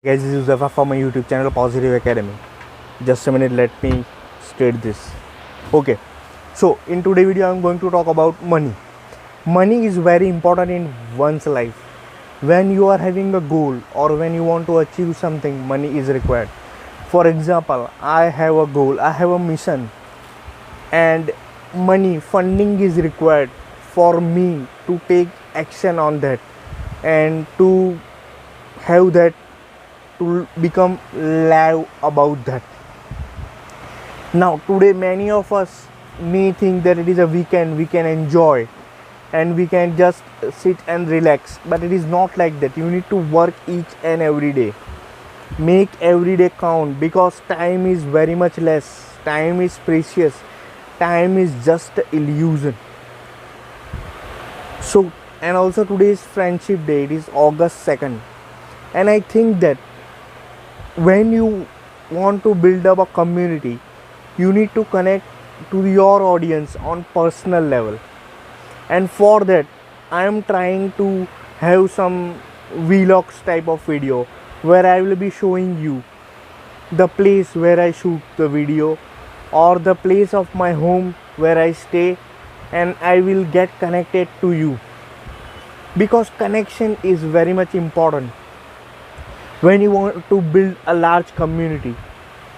Guys, this is Zafa from my YouTube channel Positive Academy. Just a minute, let me state this. Okay, so in today's video, I'm going to talk about money. Money is very important in one's life. When you are having a goal or when you want to achieve something, money is required. For example, I have a goal, I have a mission, and money funding is required for me to take action on that and to have that, to become live about that. Now today many of us may think that it is a weekend, we can enjoy and we can just sit and relax, but it is not like that. You need to work each and every day, make every day count, because time is very much less, time is precious, time is just illusion. So, and also today is friendship day, it is August 2nd, and I think that when you want to build up a community, you need to connect to your audience on personal level, and for that I am trying to have some vlogs type of video where I will be showing you the place where I shoot the video or the place of my home where I stay, and I will get connected to you, because connection is very much important when you want to build a large community,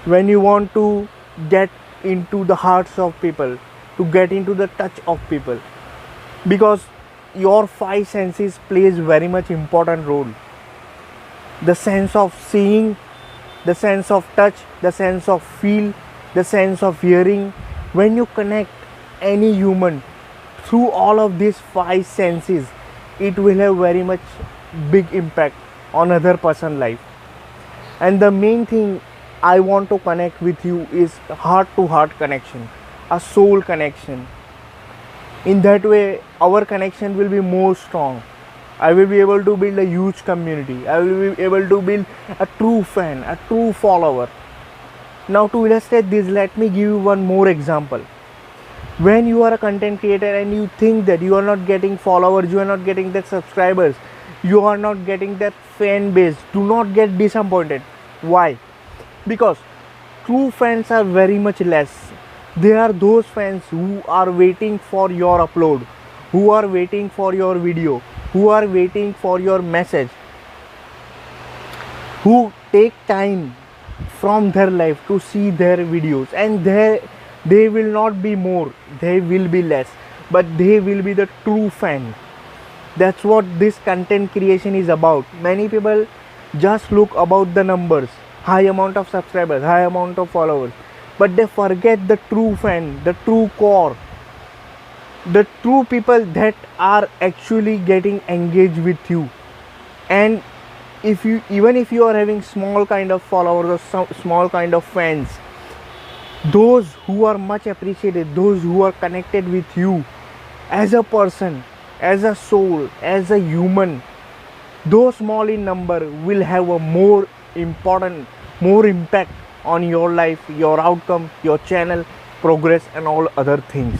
when you want to get into the hearts of people, to get into the touch of people, because your five senses plays very much important role. The sense of seeing, the sense of touch, the sense of feel, the sense of hearing. When you connect any human through all of these five senses, it will have very much big impact on other person life. And the main thing I want to connect with you is heart to heart connection, a soul connection. In that way our connection will be more strong. I will be able to build a huge community, I will be able to build a true fan, a true follower. Now to illustrate this, let me give you one more example. When you are a content creator and you think that you are not getting followers, you are not getting that subscribers, you are not getting that fan base, do not get disappointed. Why? Because true fans are very much less. They are those fans who are waiting for your upload, who are waiting for your video, who are waiting for your message, who take time from their life to see their videos, and they will not be more, they will be less, but they will be the true fan. That's what this content creation is about. Many people just look about the numbers, high amount of subscribers, high amount of followers, but they forget the true fan, the true core, the true people that are actually getting engaged with you. And if you, even if you are having small kind of followers or some small kind of fans, those who are much appreciated, those who are connected with you as a person, as a soul, as a human, those small in number will have a more important, more impact on your life, your outcome, your channel progress and all other things.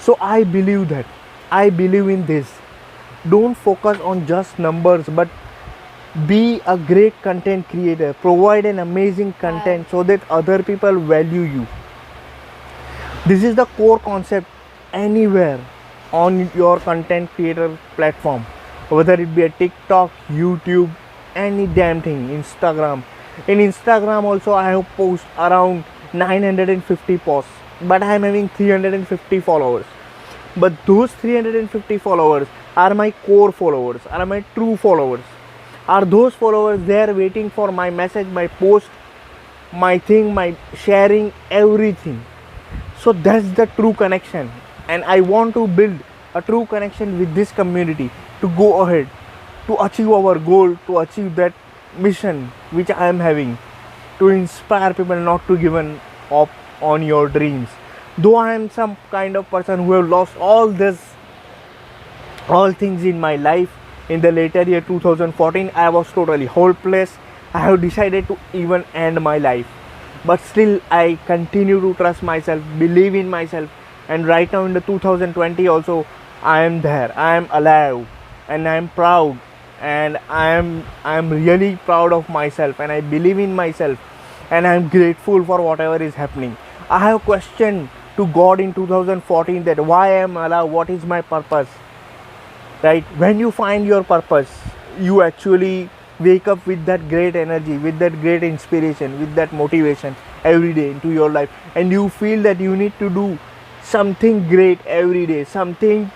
So I believe that, I believe in this. Don't focus on just numbers, but be a great content creator, provide an amazing content so that other people value you. This is the core concept anywhere on your content creator platform, whether it be a TikTok, YouTube, any damn thing, Instagram. In Instagram also I have post around 950 posts, but I am having 350 followers. But those 350 followers are my core followers, are my true followers. Are those followers there waiting for my message, my post, my thing, my sharing, everything. So that's the true connection, and I want to build a true connection with this community to go ahead, to achieve our goal, to achieve that mission which I am having, to inspire people not to give up on your dreams. Though I am some kind of person who have lost all things in my life, in the later year 2014 I was totally hopeless. I have decided to even end my life, but still I continue to trust myself, believe in myself, and right now in the 2020 also I am there, I am alive, and I am proud, and I am really proud of myself, and I believe in myself, and I am grateful for whatever is happening. I have questioned to God in 2014 that why I am alive, what is my purpose, right? When you find your purpose, you actually wake up with that great energy, with that great inspiration, with that motivation every day into your life, and you feel that you need to do something great every day, something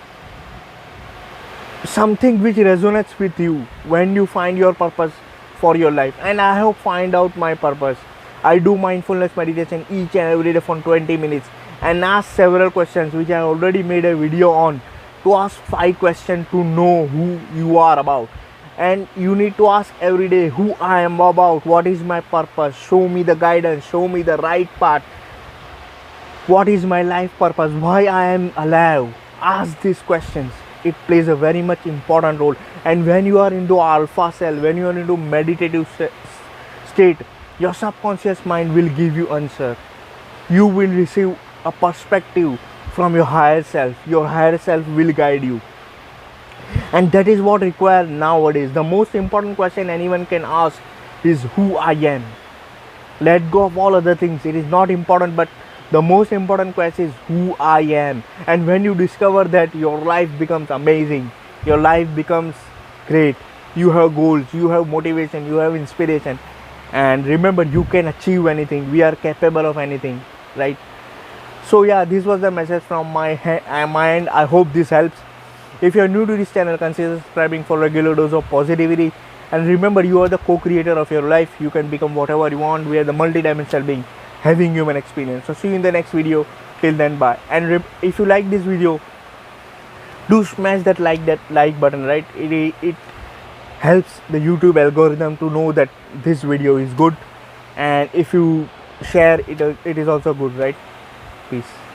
which resonates with you when you find your purpose for your life. And I have find out my purpose. I do mindfulness meditation each and every day for 20 minutes and ask several questions, which I already made a video on, to ask 5 questions to know who you are about. And you need to ask every day who I am about, what is my purpose, show me the guidance, show me the right path, what is my life purpose, why I am alive. Ask these questions. It plays a very much important role. And when you are into alpha cell, when you are into meditative state, your subconscious mind will give you answer. You will receive a perspective from your higher self. Your higher self will guide you, and that is what required nowadays. The most important question anyone can ask is who I am. Let go of all other things, it is not important, but the most important question is who I am. And when you discover that, your life becomes amazing, your life becomes great. You have goals, you have motivation, you have inspiration. And remember, you can achieve anything, we are capable of anything, right? So yeah, this was the message from my end. I hope this helps. If you are new to this channel, consider subscribing for regular dose of positivity. And remember, you are the co-creator of your life. You can become whatever you want. We are the multi-dimensional being having human experience. So see you in the next video. Till then, bye. And if you like this video, do smash that like button, right? It helps the YouTube algorithm to know that this video is good. And if you share it, it is also good, right? Peace.